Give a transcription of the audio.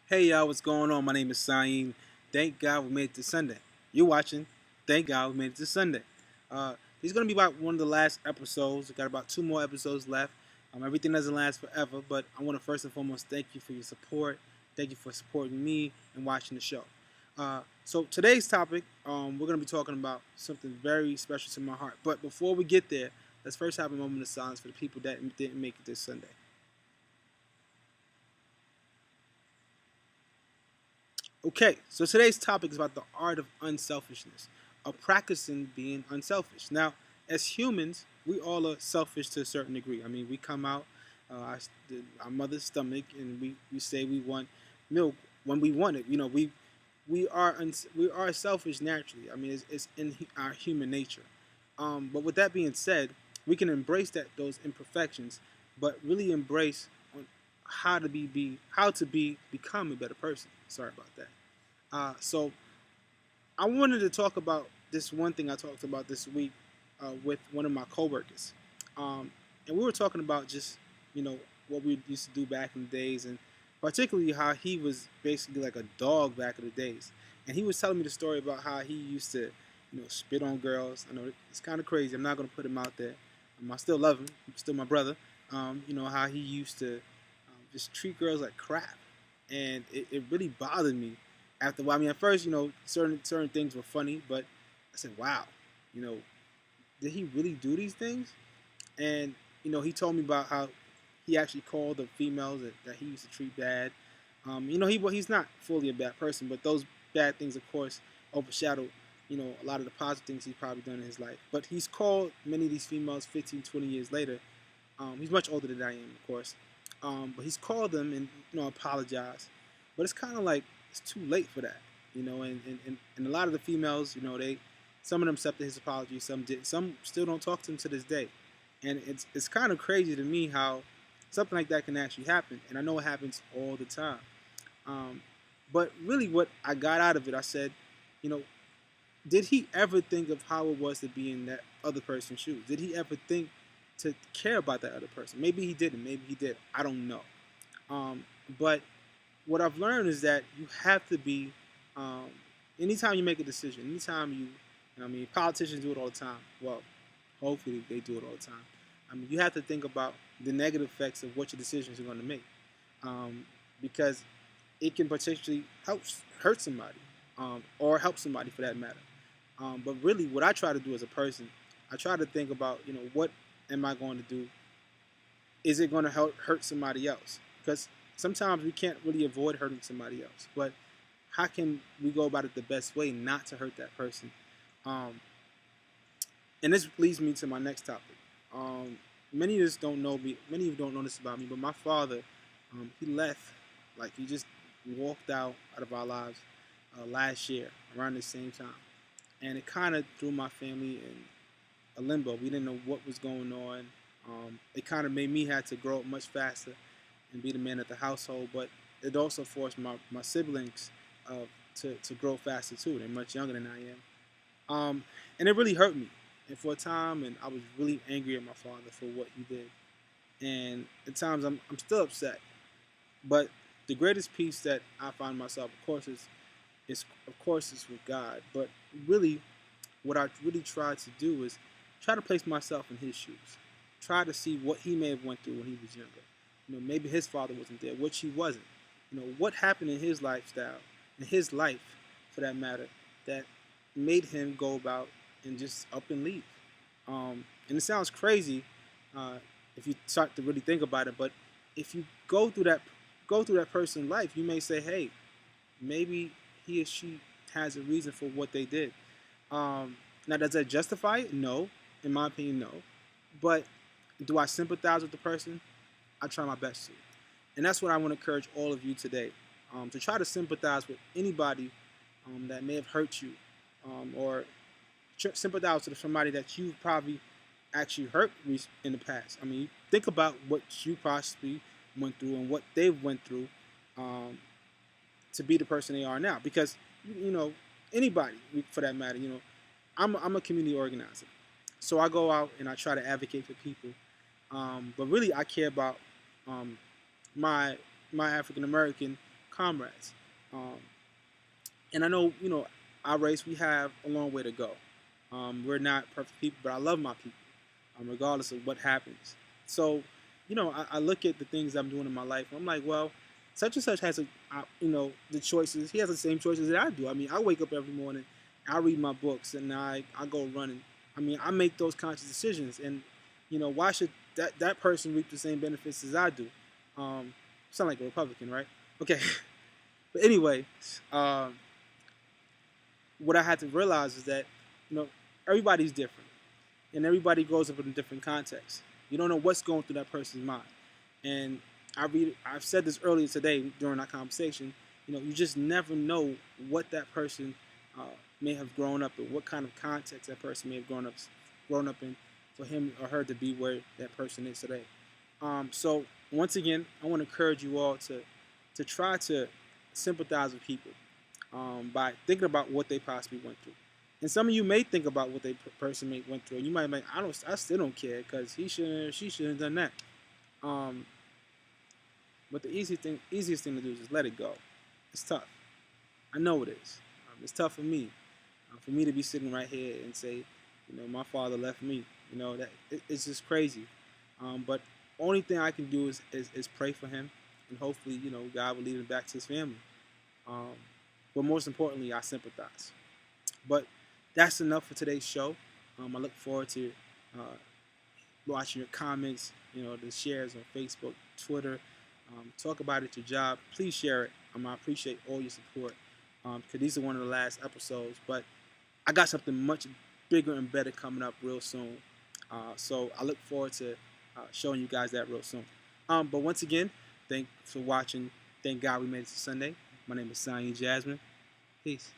Hey y'all, what's going on? My name is Saeem. Thank God we made it to Sunday. You're watching. Thank God we made it to Sunday. This is gonna be about one of the last episodes. We got about two more episodes left. Everything doesn't last forever, but I want to first and foremost thank you for your support. Thank you for supporting me and watching the show. So today's topic, we're gonna be talking about something very special to my heart. But before we get there, let's first have a moment of silence for the people that didn't make it this Sunday. Okay, so today's topic is about the art of unselfishness, of practicing being unselfish. Now, as humans, we all are selfish to a certain degree. I mean, we come out our mother's stomach and we say we want milk when we want it. We are selfish naturally. I mean, it's in our human nature. But with that being said, we can embrace those imperfections, but really embrace how to become a better person. Sorry about that. So I wanted to talk about this one thing I talked about this week with one of my coworkers, and we were talking about just what we used to do back in the days, and particularly how he was basically like a dog back in the days, and he was telling me the story about how he used to spit on girls. I know it's kind of crazy. I'm not gonna put him out there. I still love him. He's still my brother. How he used to just treat girls like crap, and it really bothered me after a while. I mean, at first, certain things were funny, but I said, "Wow, you know, did he really do these things?" And he told me about how he actually called the females that he used to treat bad. He's not fully a bad person, but those bad things, of course, overshadow a lot of the positive things he's probably done in his life. But he's called many of these females 15, 20 years later. He's much older than I am, of course. But he's called them and apologized. But it's kind of like it's too late for that, and a lot of the females, some of them accepted his apology, some did, some still don't talk to him to this day, and it's kind of crazy to me how something like that can actually happen, and I know it happens all the time. Um, but really, what I got out of it, I said, you know, did he ever think of how it was to be in that other person's shoes? Did he ever think to care about that other person? Maybe he didn't. Maybe he did. I don't know. But what I've learned is that you have to be, um, anytime you make a decision, anytime I mean, politicians do it all the time. Well, hopefully they do it all the time. I mean, you have to think about the negative effects of what your decisions are going to make, because it can potentially hurt somebody, or help somebody for that matter. But really, what I try to do as a person, I try to think about, what am I going to do? Is it going to hurt somebody else? Because sometimes we can't really avoid hurting somebody else. But how can we go about it the best way not to hurt that person? Um, and this leads me to my next topic. Many of us don't know me. Many of you don't know this about me. But my father, he left, like he just walked out of our lives last year around the same time, and it kind of threw my family in a limbo. We didn't know what was going on. It kind of made me have to grow up much faster and be the man of the household, but it also forced my siblings to grow faster too. They're much younger than I am. And it really hurt me. And for a time, and I was really angry at my father for what he did. And at times, I'm still upset. But the greatest peace that I find myself, of course, is with God. But really, what I really try to do is try to place myself in his shoes. Try to see what he may have went through when he was younger. Maybe his father wasn't there, which he wasn't. What happened in his lifestyle, in his life, for that matter, that made him go about and just up and leave. And it sounds crazy if you start to really think about it, but if you go through that person's life, you may say, hey, maybe he or she has a reason for what they did. Now, does that justify it? No. In my opinion, no. But do I sympathize with the person? I try my best to. And that's what I want to encourage all of you today, to try to sympathize with anybody that may have hurt you, or sympathize with somebody that you probably actually hurt in the past. I mean, think about what you possibly went through and what they went through, um, to be the person they are now. Because you know anybody, for that matter, I'm a community organizer, so I go out and I try to advocate for people. But really, I care about um, my African American comrades. Um, and I know, our race, we have a long way to go. We're not perfect people, but I love my people, regardless of what happens. So, I look at the things I'm doing in my life, and I'm like, well, such and such has the choices. He has the same choices that I do. I mean, I wake up every morning, I read my books, and I go running. I mean, I make those conscious decisions, and why should that person reap the same benefits as I do? Sound like a Republican, right? Okay, but anyway, um, what I had to realize is that you know everybody's different, and everybody grows up in a different context. You don't know what's going through that person's mind, and I've said this earlier today during our conversation. You just never know what that person uh, may have grown up in, what kind of context that person may have grown up in, for him or her to be where that person is today. So once again, I want to encourage you all to try to sympathize with people by thinking about what they possibly went through. And some of you may think about what they person may went through, and you might be like, I still don't care because she shouldn't have done that. Um, but the easiest thing to do is just let it go. It's tough. I know it is. It's tough for me to be sitting right here and say, my father left me. It's just crazy. But only thing I can do is pray for him, and hopefully, God will lead him back to his family. Um, but most importantly, I sympathize. But that's enough for today's show. I look forward to uh, watching your comments, the shares on Facebook, Twitter. Talk about it at your job. Please share it. I appreciate all your support because these are one of the last episodes. But I got something much bigger and better coming up real soon. So I look forward to showing you guys that real soon. But once again, thanks for watching. Thank God we made it to Sunday. My name is Sanye Jasmine. Peace.